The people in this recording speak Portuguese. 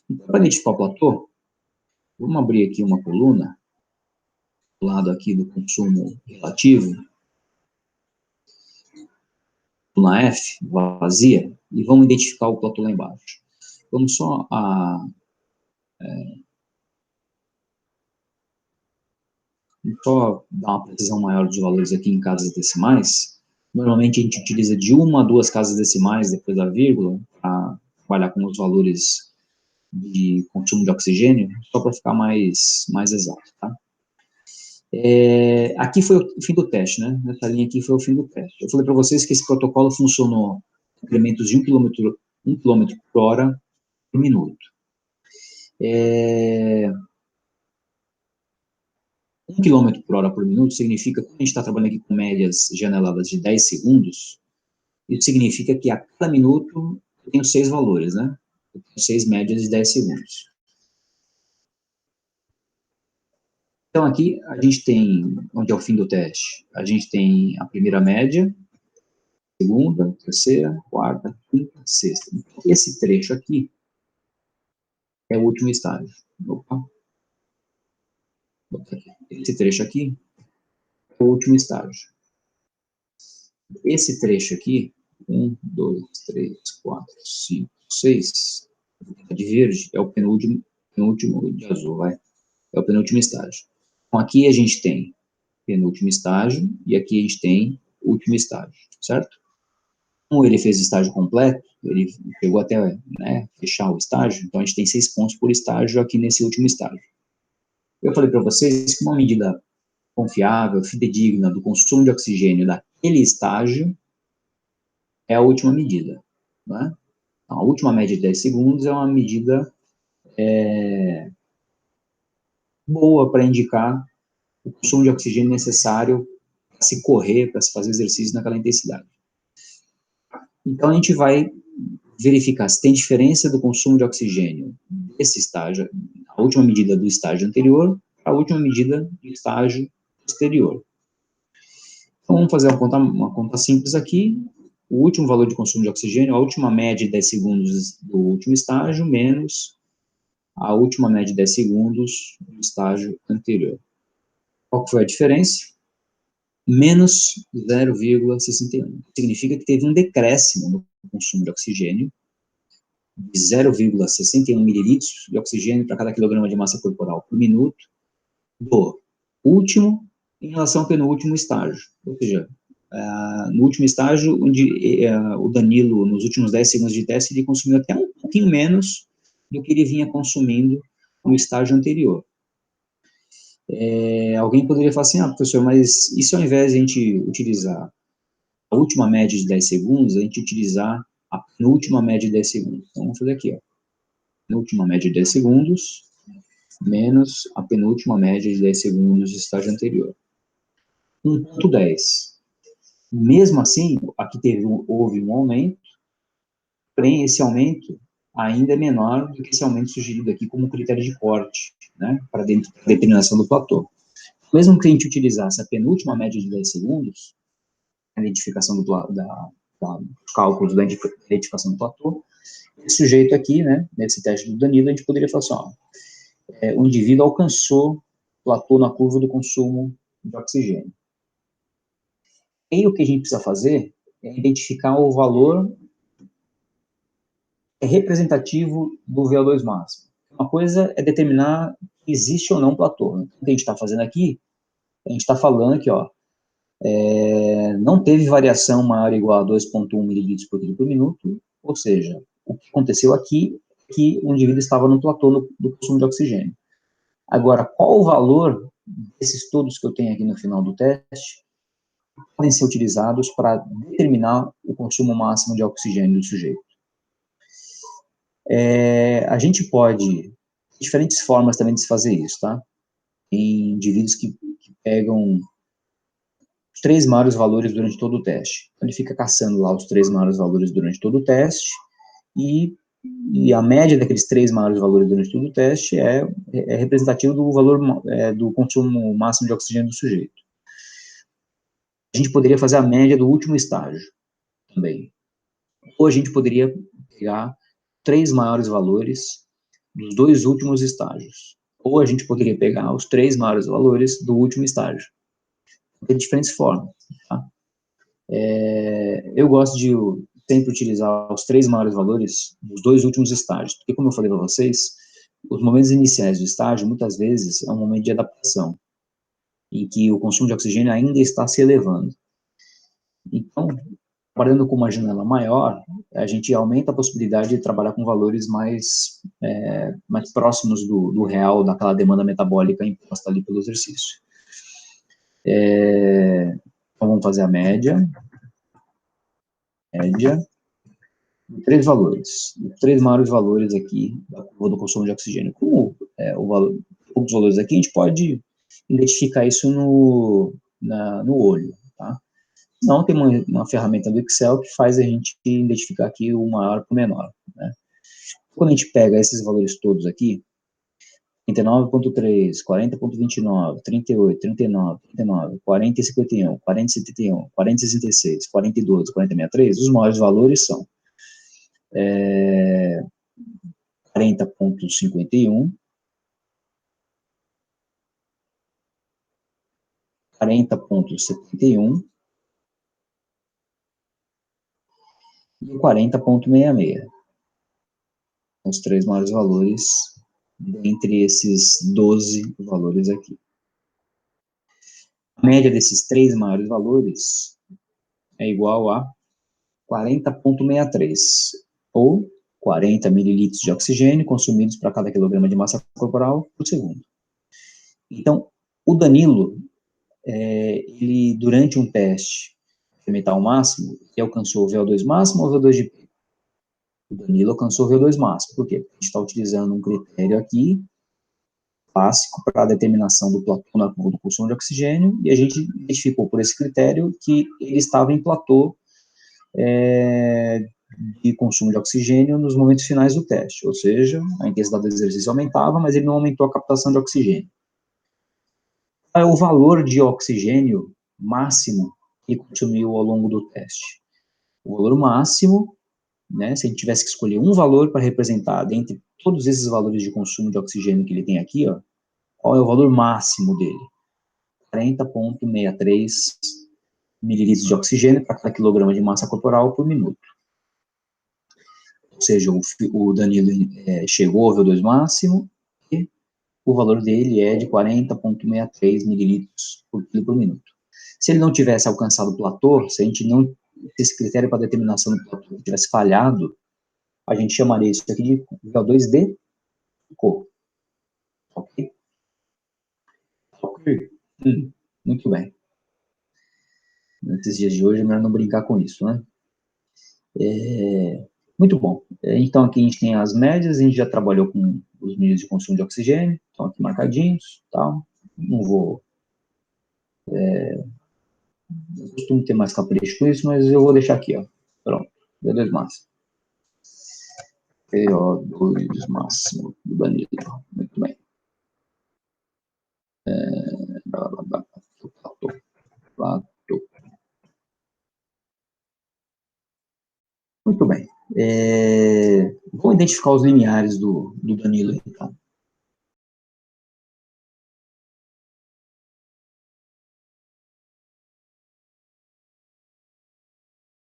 Então, para identificar o platô, vamos abrir aqui uma coluna, do lado aqui do consumo relativo, coluna F, vazia, e vamos identificar o platô lá embaixo. Vamos só dar uma precisão maior dos valores aqui em casas decimais. Normalmente a gente utiliza de 1 a 2 casas decimais depois da vírgula, para trabalhar com os valores de consumo de oxigênio, só para ficar mais exato, tá? Aqui foi o fim do teste, né? Nessa linha aqui foi o fim do teste. Eu falei para vocês que esse protocolo funcionou com incrementos de 1 km por hora por minuto. 1 km por hora por minuto significa, quando a gente está trabalhando aqui com médias janeladas de 10 segundos, isso significa que a cada minuto eu tenho 6 valores, né? Eu tenho 6 médias de 10 segundos. Então, aqui a gente tem, onde é o fim do teste, a gente tem a primeira média, segunda, terceira, quarta, quinta, sexta. Esse trecho aqui é o último estágio. Opa. Esse trecho aqui é o último estágio. Esse trecho aqui, 1, 2, 3, 4, 5, 6, de verde, é o penúltimo de azul, vai. É o penúltimo estágio. Então, aqui a gente tem penúltimo estágio, e aqui a gente tem último estágio, certo? Como ele fez o estágio completo, ele chegou até, né, fechar o estágio, então a gente tem 6 pontos por estágio aqui nesse último estágio. Eu falei para vocês que uma medida confiável, fidedigna do consumo de oxigênio daquele estágio é a última medida, né? Então, a última média de 10 segundos é uma medida boa para indicar o consumo de oxigênio necessário para se correr, para se fazer exercício naquela intensidade. Então, a gente vai verificar se tem diferença do consumo de oxigênio desse estágio, a última medida do estágio anterior, a última medida do estágio posterior. Então, vamos fazer uma conta simples aqui. O último valor de consumo de oxigênio, a última média de 10 segundos do último estágio, menos a última média de 10 segundos do estágio anterior. Qual foi a diferença? Menos 0,61. Significa que teve um decréscimo no consumo de oxigênio, de 0,61 mililitros de oxigênio para cada quilograma de massa corporal por minuto, do último em relação ao penúltimo estágio. Ou seja, no último estágio, onde o Danilo, nos últimos 10 segundos de teste, ele consumiu até um pouquinho menos do que ele vinha consumindo no estágio anterior. Alguém poderia falar assim, professor, mas e se ao invés de a gente utilizar a última média de 10 segundos, a gente utilizar a penúltima média de 10 segundos? Então, vamos fazer aqui, ó. Penúltima média de 10 segundos, menos a penúltima média de 10 segundos do estágio anterior. 1,10. Mesmo assim, aqui houve um aumento, porém esse aumento ainda é menor do que esse aumento sugerido aqui como critério de corte, né, para a determinação do platô. Mesmo que a gente utilizasse a penúltima média de 10 segundos, a identificação dos cálculos da identificação do platô, esse sujeito aqui, né, nesse teste do Danilo, a gente poderia falar assim, o indivíduo alcançou platô na curva do consumo de oxigênio. E o que a gente precisa fazer é identificar o valor representativo do VO2 máximo. Uma coisa é determinar se existe ou não platô. O que a gente está fazendo aqui, a gente está falando que, não teve variação maior ou igual a 2,1 mililitros por quilo por minuto, ou seja, o que aconteceu aqui é que o indivíduo estava no platô do consumo de oxigênio. Agora, qual o valor desses todos que eu tenho aqui no final do teste podem ser utilizados para determinar o consumo máximo de oxigênio do sujeito? A gente pode, diferentes formas também de se fazer isso, tá? Tem indivíduos que pegam os 3 maiores valores durante todo o teste. Então, ele fica caçando lá os 3 maiores valores durante todo o teste, e a média daqueles 3 maiores valores durante todo o teste é representativo do valor do consumo máximo de oxigênio do sujeito. A gente poderia fazer a média do último estágio também. Ou a gente poderia pegar 3 maiores valores dos 2 últimos estágios. Ou a gente poderia pegar os 3 maiores valores do último estágio. Tem diferentes formas, tá? Eu gosto de sempre utilizar os 3 maiores valores dos 2 últimos estágios, porque, como eu falei para vocês, os momentos iniciais do estágio, muitas vezes, é um momento de adaptação, em que o consumo de oxigênio ainda está se elevando. Então, trabalhando com uma janela maior, a gente aumenta a possibilidade de trabalhar com valores mais próximos do real, daquela demanda metabólica imposta ali pelo exercício. Então, vamos fazer a média de 3 valores, os 3 maiores valores aqui da curva do consumo de oxigênio. Como os valores aqui, a gente pode identificar isso no olho, tá? Não, tem uma ferramenta do Excel que faz a gente identificar aqui o maior para o menor, né? Quando a gente pega esses valores todos aqui, 39,3, 40,29, 38, 39, 39, 40,51, 40,71, 40,66, 40,12, 40,63, os maiores valores são 40,51, 40,71 e 40,66. Os 3 maiores valores dentre esses 12 valores aqui. A média desses 3 maiores valores é igual a 40,63, ou 40 mililitros de oxigênio consumidos para cada quilograma de massa corporal por segundo. Então, o Danilo, ele, durante um teste experimental máximo, ele alcançou o VO2 máximo ou o VO2 de pico? O Danilo alcançou o VO2 máximo. Por quê? Porque a gente está utilizando um critério aqui, clássico, para a determinação do platô na curva do consumo de oxigênio, e a gente identificou por esse critério que ele estava em platô de consumo de oxigênio nos momentos finais do teste, ou seja, a intensidade do exercício aumentava, mas ele não aumentou a captação de oxigênio. O valor de oxigênio máximo que consumiu ao longo do teste. O valor máximo, né, se a gente tivesse que escolher um valor para representar dentre todos esses valores de consumo de oxigênio que ele tem aqui, ó, qual é o valor máximo dele? 40,63 mililitros de oxigênio para cada quilograma de massa corporal por minuto. Ou seja, o Danilo chegou ao VO2 máximo e o valor dele é de 40,63 mililitros por quilo por minuto. Se ele não tivesse alcançado o platô, se esse critério para determinação do platô tivesse falhado, a gente chamaria isso aqui de VO2 de pico. Ok? Ok. Muito bem. Nesses dias de hoje é melhor não brincar com isso, né? Muito bom. Então, aqui a gente tem as médias, a gente já trabalhou com os níveis de consumo de oxigênio, estão aqui marcadinhos, tal. Não vou... eu costumo ter mais capricho com isso, mas eu vou deixar aqui, ó. Pronto. VO2 máximo. VO2 máximo do Danilo. Muito bem. Platô. Muito bem. Vamos identificar os limiares do Danilo.